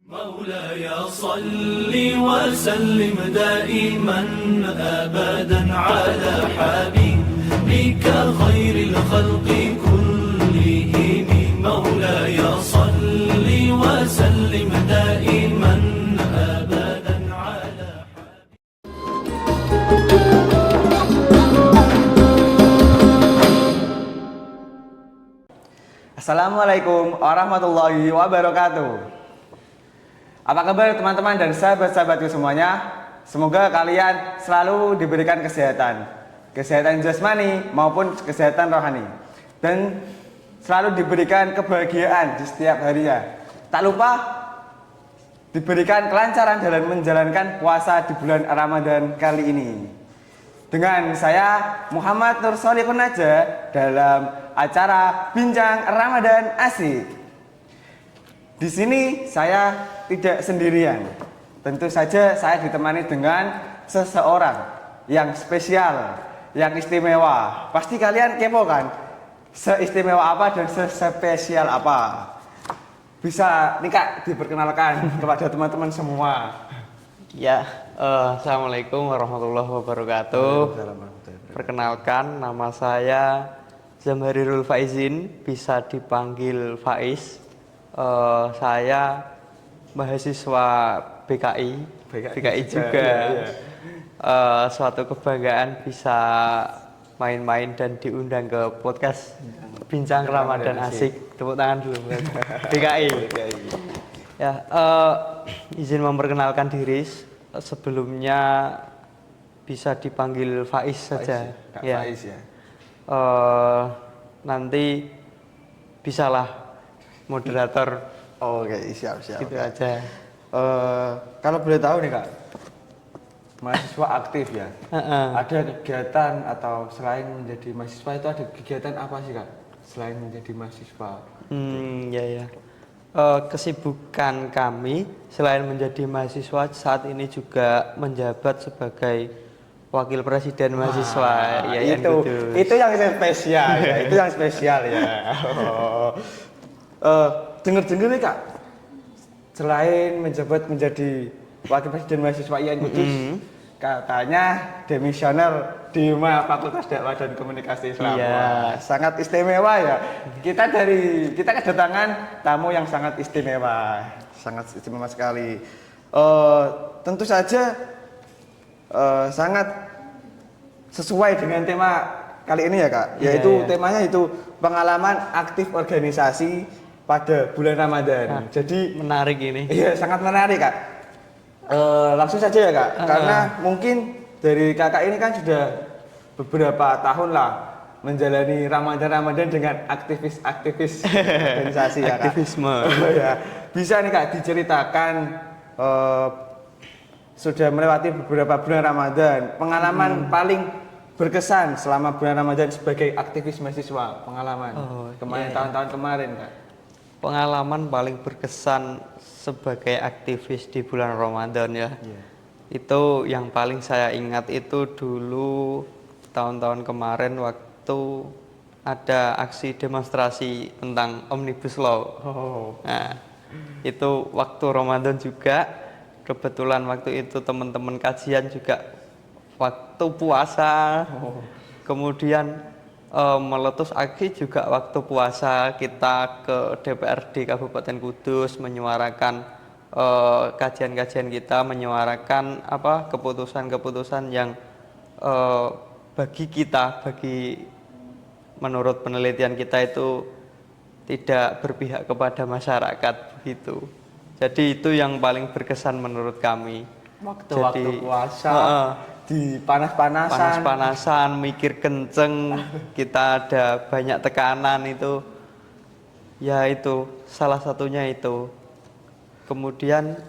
مولاي صل وسلم دائما أبدا على حبيبك خير الخلق كلهم مولاي صل وسلم دائما أبدا على Assalamualaikum warahmatullahi wabarakatuh. Apa kabar teman-teman dan sahabat-sahabatku semuanya? Semoga kalian selalu diberikan kesehatan jasmani maupun kesehatan rohani, dan selalu diberikan kebahagiaan di setiap harinya. Tak lupa diberikan kelancaran dalam menjalankan puasa di bulan Ramadan kali ini. Dengan saya Muhammad Nur Solihun Naja dalam acara Bincang Ramadan Asik. Di sini saya tidak sendirian. Tentu saja saya ditemani dengan seseorang yang spesial, yang istimewa. Pasti kalian kepo kan? Seistimewa apa dan sespesial apa? Bisa nih Kak diperkenalkan kepada teman-teman semua. Ya, Assalamualaikum warahmatullahi wabarakatuh. Perkenalkan, nama saya Zamharirul Faizin, bisa dipanggil Faiz. Saya mahasiswa BKI juga. Iya. Suatu kebanggaan bisa main-main dan diundang ke podcast Bincang Ramadan Asik. Tepuk tangan dulu buat BKI. Ya, izin memperkenalkan diri. Sebelumnya bisa dipanggil Faiz saja. Kak Ya. Faiz ya. Nanti bisalah moderator. Oke, siap. Gitu aja. Kalau boleh tahu nih Kak, mahasiswa aktif ya. Ada kegiatan atau selain menjadi mahasiswa itu ada kegiatan apa sih Kak? Selain menjadi mahasiswa. Ya. Kesibukan kami selain menjadi mahasiswa saat ini juga menjabat sebagai wakil presiden mahasiswa. Ya, itu yang spesial ya. Itu yang spesial ya. Dengar-dengar nih Kak, selain menjabat menjadi wakil presiden mahasiswa IAIN Kudus, katanya demisioner di Fakultas Dakwah dan Komunikasi Islam. Iya. Sangat istimewa ya. Kita kedatangan tamu yang sangat istimewa sekali. Tentu saja sangat sesuai dengan tema kali ini ya Kak, yaitu temanya itu pengalaman aktif organisasi pada bulan Ramadan. Jadi menarik ini. Iya, sangat menarik Kak. Langsung saja ya Kak, karena mungkin dari Kakak ini kan sudah beberapa tahun lah menjalani Ramadan dengan aktivis organisasi ya Kak. Aktivisme. Ya. Bisa nih Kak diceritakan sudah melewati beberapa bulan Ramadan, pengalaman paling berkesan selama bulan Ramadan sebagai aktivis mahasiswa, pengalaman tahun-tahun kemarin Kak. Pengalaman paling berkesan sebagai aktivis di bulan Ramadan ya. Itu yang paling saya ingat itu dulu tahun-tahun kemarin waktu ada aksi demonstrasi tentang Omnibus Law. Nah, itu waktu Ramadan juga. Kebetulan waktu itu teman-teman kajian juga waktu puasa. Kemudian meletus aksi juga waktu puasa, kita ke DPRD Kabupaten Kudus menyuarakan kajian-kajian kita, menyuarakan keputusan-keputusan yang bagi menurut penelitian kita itu tidak berpihak kepada masyarakat begitu. Jadi itu yang paling berkesan menurut kami. Waktu puasa di panas-panasan, mikir kenceng, kita ada banyak tekanan itu. Ya itu salah satunya itu. Kemudian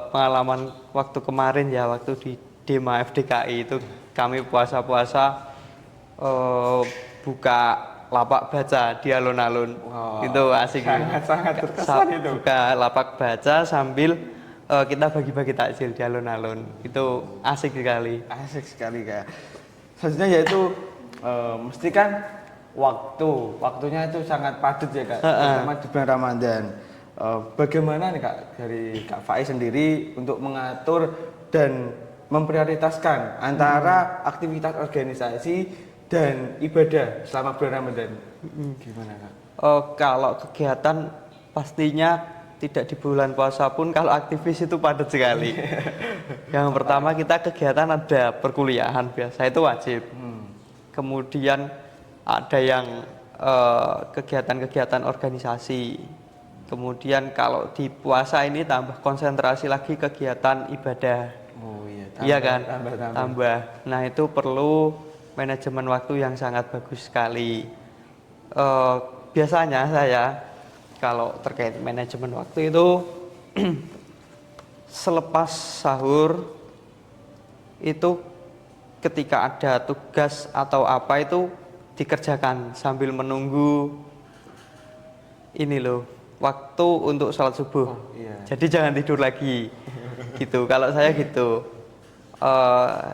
pengalaman waktu kemarin ya, waktu di Dema FDKI itu kami puasa-puasa buka lapak baca di alun-alun. Itu asik. Sangat berkesan itu. Buka lapak baca sambil kita bagi-bagi takjil di alun-alun. Itu asik sekali. Asik sekali Kak. Selanjutnya yaitu mesti kan waktunya itu sangat padat ya Kak, terutama di bulan Ramadan. Bagaimana nih Kak dari Kak Faiz sendiri untuk mengatur dan memprioritaskan antara aktivitas organisasi dan ibadah selama bulan Ramadan? Gimana Kak? Kalau kegiatan pastinya tidak di bulan puasa pun kalau aktivis itu padat sekali. Yang pertama kita kegiatan ada perkuliahan biasa itu wajib. Kemudian ada yang kegiatan-kegiatan organisasi. Kemudian kalau di puasa ini tambah konsentrasi lagi kegiatan ibadah. Oh iya, Iya kan? tambah. Tambah. Nah itu perlu manajemen waktu yang sangat bagus sekali. Biasanya saya kalau terkait manajemen waktu itu selepas sahur itu ketika ada tugas atau apa itu dikerjakan sambil menunggu ini loh waktu untuk sholat subuh. Iya. Jadi jangan tidur lagi gitu. Kalau saya gitu.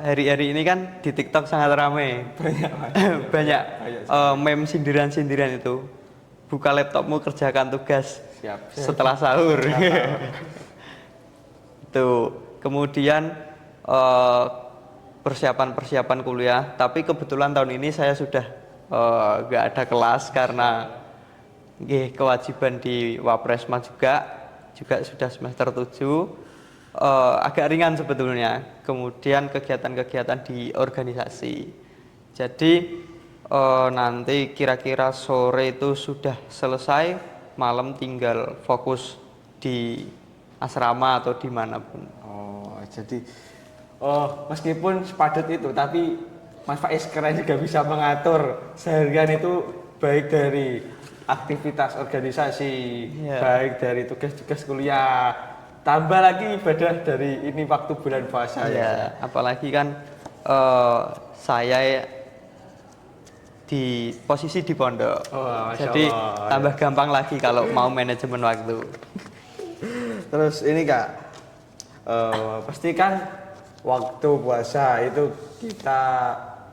Hari-hari ini kan di TikTok sangat ramai. Banyak meme sindiran-sindiran itu. Buka laptopmu kerjakan tugas setelah sahur. Itu. Kemudian persiapan-persiapan kuliah. Tapi kebetulan tahun ini saya sudah nggak ada kelas karena kewajiban di Wapresma juga sudah semester 7. Agak ringan sebetulnya. Kemudian kegiatan-kegiatan di organisasi. Jadi nanti kira-kira sore itu sudah selesai, malam tinggal fokus di asrama atau dimanapun. Jadi meskipun sepadat itu, tapi Mas Faiz keren juga bisa mengatur seharian itu baik dari aktivitas organisasi, baik dari tugas-tugas kuliah, tambah lagi ibadah dari ini waktu bulan puasa ya. Apalagi kan saya di posisi di pondok, jadi tambah gampang lagi kalau mau manajemen waktu. Terus ini Kak, pastikan waktu puasa itu kita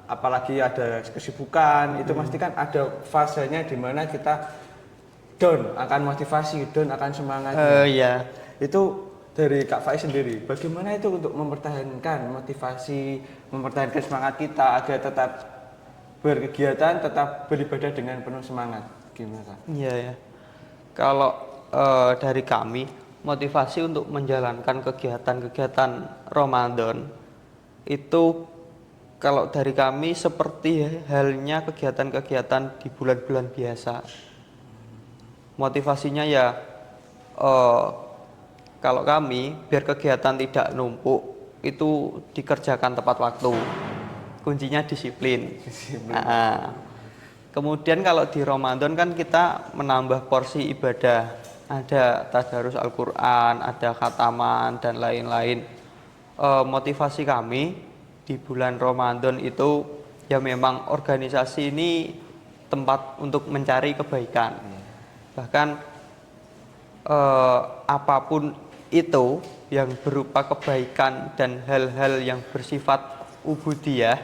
apalagi ada kesibukan itu pasti kan ada fasenya di mana kita down akan motivasi, down akan semangat. Iya. Itu dari Kak Faiz sendiri, bagaimana itu untuk mempertahankan motivasi, mempertahankan semangat kita agar tetap berkegiatan, tetap beribadah dengan penuh semangat? Gimana Kak? Iya ya. Kalau dari kami, motivasi untuk menjalankan kegiatan-kegiatan Ramadan itu kalau dari kami seperti halnya kegiatan-kegiatan di bulan-bulan biasa. Motivasinya ya kalau kami biar kegiatan tidak numpuk itu dikerjakan tepat waktu. Kuncinya disiplin. Nah, kemudian kalau di Ramadan kan kita menambah porsi ibadah. Ada tadarus Al-Quran, ada khataman dan lain-lain. Motivasi kami di bulan Ramadan itu ya memang organisasi ini tempat untuk mencari kebaikan. Bahkan apapun itu yang berupa kebaikan dan hal-hal yang bersifat ubudiyah,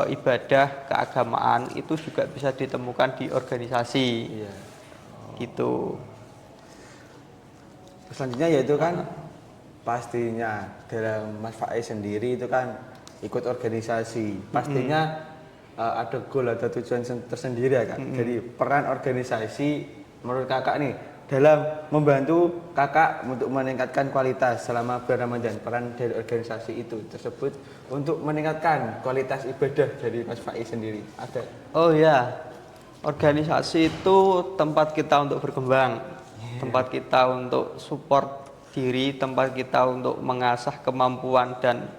ibadah keagamaan itu juga bisa ditemukan di organisasi. Gitu. Selanjutnya yaitu kan pastinya dalam Mas Faiz sendiri itu kan ikut organisasi. Pastinya ada goal atau tujuan tersendiri ya Kak. Jadi peran organisasi menurut Kakak nih dalam membantu Kakak untuk meningkatkan kualitas selama bulan Ramadan. Peran dari organisasi itu tersebut untuk meningkatkan kualitas ibadah dari Mas Faiz sendiri ada? Oh ya, organisasi itu tempat kita untuk berkembang. Tempat kita untuk support diri, tempat kita untuk mengasah kemampuan dan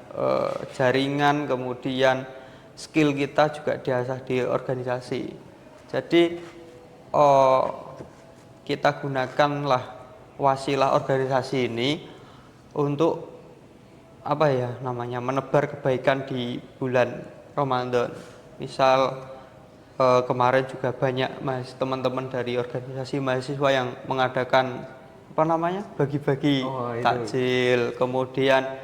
jaringan, kemudian skill kita juga diasah di organisasi. Jadi kita gunakanlah wasilah organisasi ini untuk apa ya namanya menebar kebaikan di bulan Ramadan. Misal kemarin juga banyak teman-teman dari organisasi mahasiswa yang mengadakan apa namanya bagi-bagi takjil, kemudian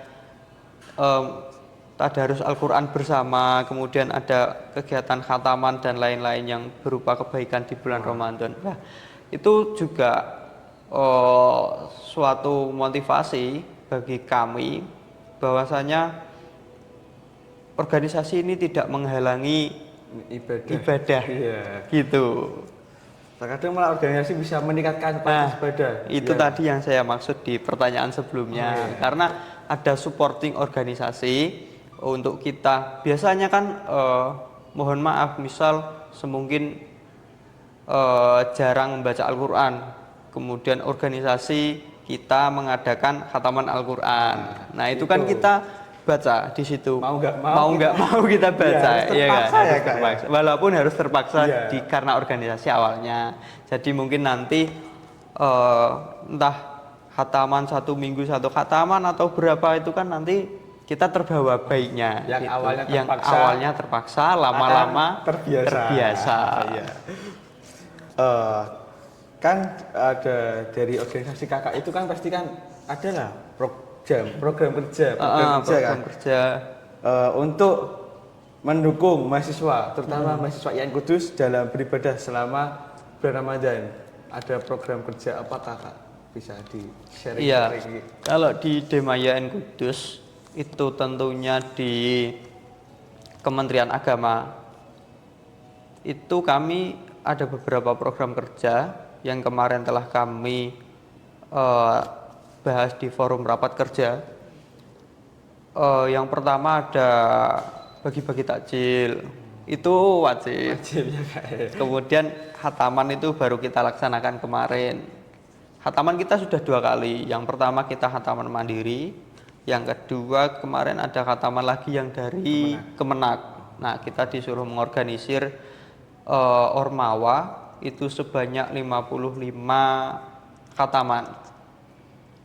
tadarus Al-Quran bersama, kemudian ada kegiatan khataman dan lain-lain yang berupa kebaikan di bulan Ramadan. Nah, itu juga suatu motivasi bagi kami bahwasanya organisasi ini tidak menghalangi ibadah. Iya. Gitu. Terkadang malah organisasi bisa meningkatkan kualitas ibadah. Itu Iya. tadi yang saya maksud di pertanyaan sebelumnya. Karena ada supporting organisasi untuk kita. Biasanya kan mohon maaf misal semungkin jarang membaca Al-Qur'an. Kemudian organisasi kita mengadakan khataman Al-Qur'an. Nah, itu kan kita baca di situ. Mau nggak mau kita baca. Iya, harus terpaksa kan? ya, Harus Kak, ya? terpaksa. Walaupun harus terpaksa Iya. karena organisasi awalnya. Jadi mungkin nanti entah khataman 1 minggu 1 khataman atau berapa itu kan nanti kita terbawa baiknya. Yang gitu. awalnya Yang terpaksa, awalnya terpaksa, lama-lama terbiasa. Iya. Kan ada dari organisasi kakak itu kan pasti kan ada lah program kerja kan? kerja. Untuk mendukung mahasiswa, terutama mahasiswa IAIN Kudus dalam beribadah selama bulan Ramadan. Ada program kerja apa kakak? Bisa di-sharing? Iya, kalau di Dema IAIN Kudus itu tentunya di Kementerian Agama itu kami ada beberapa program kerja yang kemarin telah kami bahas di forum rapat kerja. Yang pertama ada bagi-bagi takjil, itu wajib. Ya, Kak. Kemudian khataman itu baru kita laksanakan kemarin. Khataman kita sudah 2 kali. Yang pertama kita khataman mandiri, yang kedua kemarin ada khataman lagi yang dari Kemenak. Nah, kita disuruh mengorganisir ormawa itu sebanyak 55 khataman.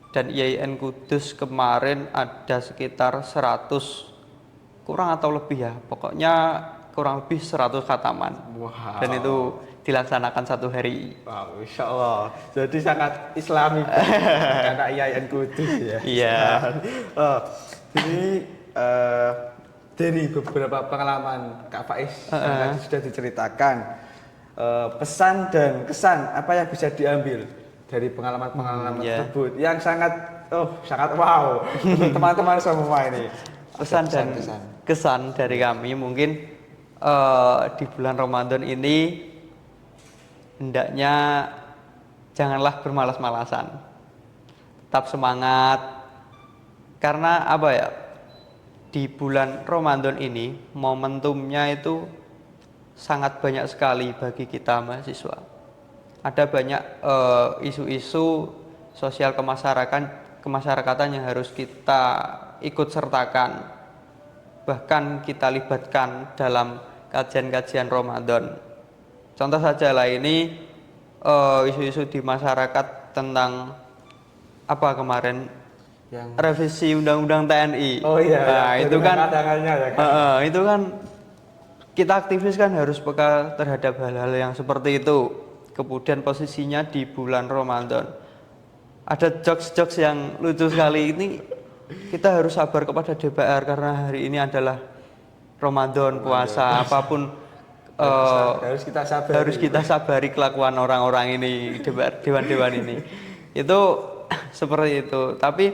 Dan IAIN Kudus kemarin ada sekitar 100 kurang atau lebih ya, pokoknya kurang lebih 100 khataman. Wow. Dan itu dilaksanakan 1 hari. Wow, Insya Allah. Jadi sangat Islami karena IAIN Kudus ya. Iya. Jadi dari beberapa pengalaman Kak Faiz yang tadi sudah diceritakan, pesan dan kesan apa yang bisa diambil dari pengalaman-pengalaman tersebut yang sangat wow untuk teman-teman semua ini. Pesan dan kesan dari kami mungkin di bulan Ramadan ini hendaknya janganlah bermalas-malasan, tetap semangat, karena apa ya, di bulan Ramadan ini momentumnya itu sangat banyak sekali bagi kita mahasiswa. Ada banyak isu-isu sosial kemasyarakatan yang harus kita ikut sertakan, bahkan kita libatkan dalam kajian-kajian Ramadan. Contoh saja lah ini isu-isu di masyarakat tentang apa kemarin Yang revisi undang-undang TNI. Oh iya, nah, ya, itu kan ya, kan? itu kan kita aktivis kan harus peka terhadap hal-hal yang seperti itu. Kemudian posisinya di bulan Ramadan ada jokes-jokes yang lucu sekali. Ini kita harus sabar kepada DPR karena hari ini adalah Ramadan, puasa, apapun harus kita sabari kelakuan orang-orang ini, dewan-dewan ini. Itu seperti itu. Tapi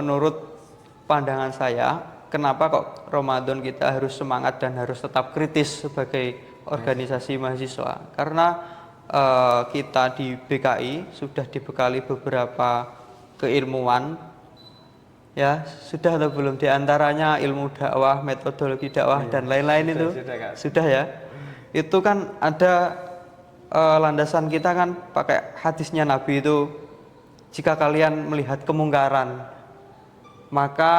menurut pandangan saya, kenapa kok Ramadan kita harus semangat dan harus tetap kritis sebagai organisasi mahasiswa? Karena kita di BKI sudah dibekali beberapa keilmuan, ya sudah atau belum, diantaranya ilmu dakwah, metodologi dakwah dan lain-lain itu sudah ya. Itu kan ada landasan kita kan pakai hadisnya Nabi itu, jika kalian melihat kemungkaran maka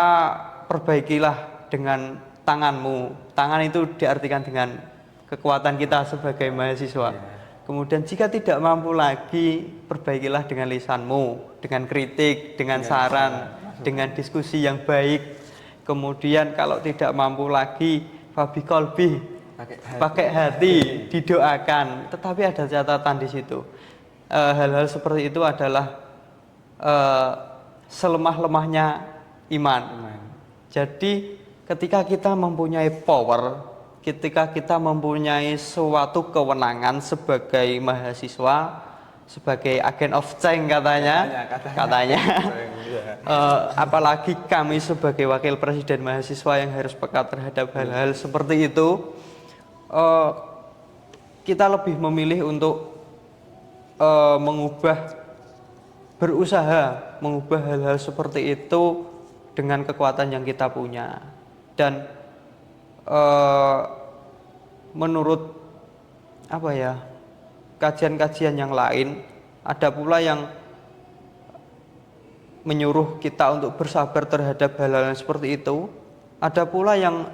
perbaikilah dengan tanganmu. Tangan itu diartikan dengan kekuatan kita sebagai mahasiswa. Kemudian jika tidak mampu lagi, perbaikilah dengan lisanmu, dengan kritik, dengan saran, dengan diskusi yang baik. Kemudian kalau tidak mampu lagi, fabi kolbi, pakai hati, didoakan. Tetapi ada catatan di situ. Hal-hal seperti itu adalah selemah-lemahnya iman. Jadi ketika kita mempunyai power, ketika kita mempunyai suatu kewenangan sebagai mahasiswa, sebagai agen of change katanya. Apalagi kami sebagai wakil presiden mahasiswa yang harus peka terhadap hal-hal seperti itu, kita lebih memilih untuk berusaha mengubah hal-hal seperti itu dengan kekuatan yang kita punya. Dan menurut kajian-kajian yang lain, ada pula yang menyuruh kita untuk bersabar terhadap hal-hal seperti itu. Ada pula yang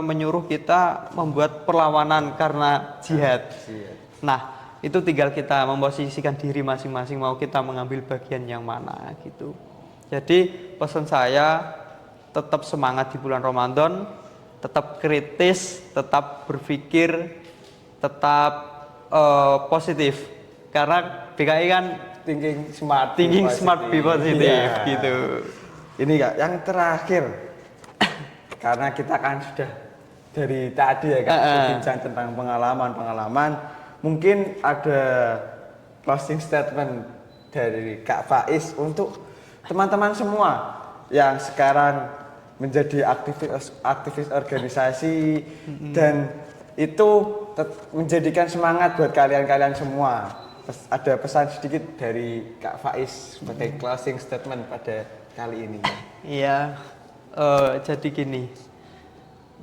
menyuruh kita membuat perlawanan karena jihad. Nah, itu tinggal kita memposisikan diri masing-masing, mau kita mengambil bagian yang mana gitu. Jadi pesan saya, tetap semangat di bulan Ramadan, tetap kritis, tetap berpikir, tetap positif. Karena BKI kan thinking smart be positive gitu. Ini Kak, yang terakhir, karena kita kan sudah dari tadi ya Kak, berbincang tentang pengalaman, mungkin ada closing statement dari Kak Faiz untuk teman-teman semua yang sekarang menjadi aktivis organisasi dan itu menjadikan semangat buat kalian semua. Ada pesan sedikit dari Kak Faiz sebagai closing statement pada kali ini. Iya, jadi gini,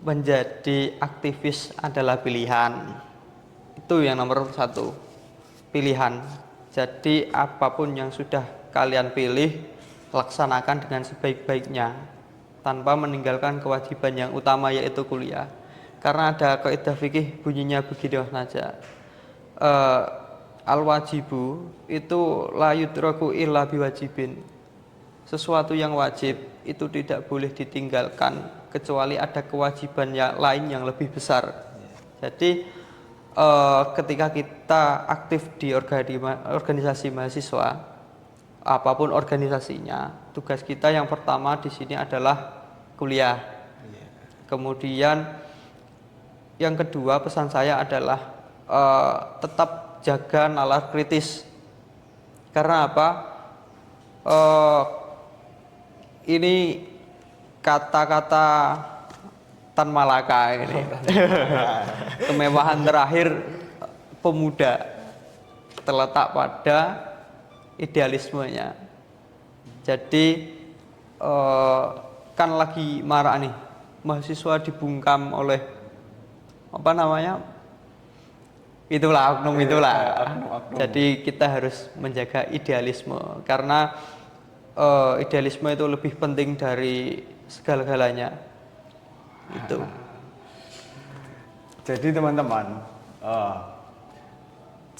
menjadi aktivis adalah pilihan. Itu yang nomor satu, pilihan. Jadi apapun yang sudah kalian pilih, laksanakan dengan sebaik-baiknya tanpa meninggalkan kewajiban yang utama, yaitu kuliah. Karena ada kaidah fikih bunyinya begini saja, al-wajibu itu la yudraku illa biwajibin. Sesuatu yang wajib itu tidak boleh ditinggalkan kecuali ada kewajiban yang lain yang lebih besar. Jadi ketika kita aktif di organisasi mahasiswa, apapun organisasinya, tugas kita yang pertama di sini adalah kuliah. Kemudian yang kedua, pesan saya adalah tetap jaga nalar kritis. Karena apa? Ini kata-kata Tan Malaka ini. Kemewahan terakhir pemuda terletak pada idealismenya. Jadi kan lagi marak nih, mahasiswa dibungkam oleh itulah oknum. Jadi kita harus menjaga idealisme, karena idealisme itu lebih penting dari segala-galanya. Itu. Jadi teman-teman,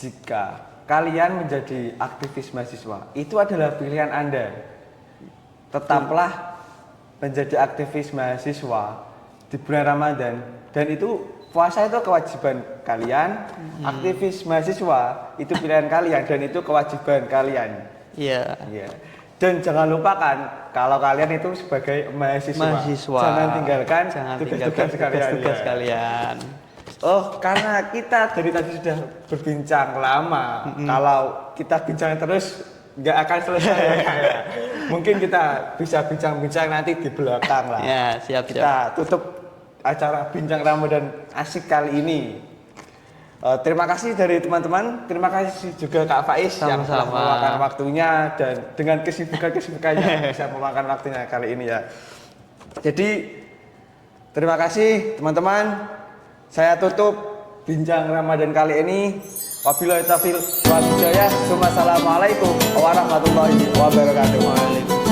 jika kalian menjadi aktivis mahasiswa, itu adalah pilihan Anda. Tetaplah menjadi aktivis mahasiswa di bulan Ramadan, dan itu puasa itu kewajiban kalian, aktivis mahasiswa itu pilihan kalian dan itu kewajiban kalian. Iya. Dan jangan lupakan kalau kalian itu sebagai mahasiswa. Jangan tinggalkan tugas-tugas kalian. Oh, karena kita dari tadi sudah berbincang lama. Kalau kita bincang terus nggak akan selesai. Mungkin kita bisa bincang-bincang nanti di belakang lah. Ya, siap. Kita tutup acara bincang Ramadan asik kali ini. Terima kasih dari teman-teman, terima kasih juga Kak Faiz yang telah meluangkan waktunya dan dengan kesibukannya bisa meluangkan waktunya kali ini ya. Jadi terima kasih teman-teman. Saya tutup bincang Ramadan kali ini. Wabillahi taufiq wal hidayah. Wassalamualaikum warahmatullahi wabarakatuh.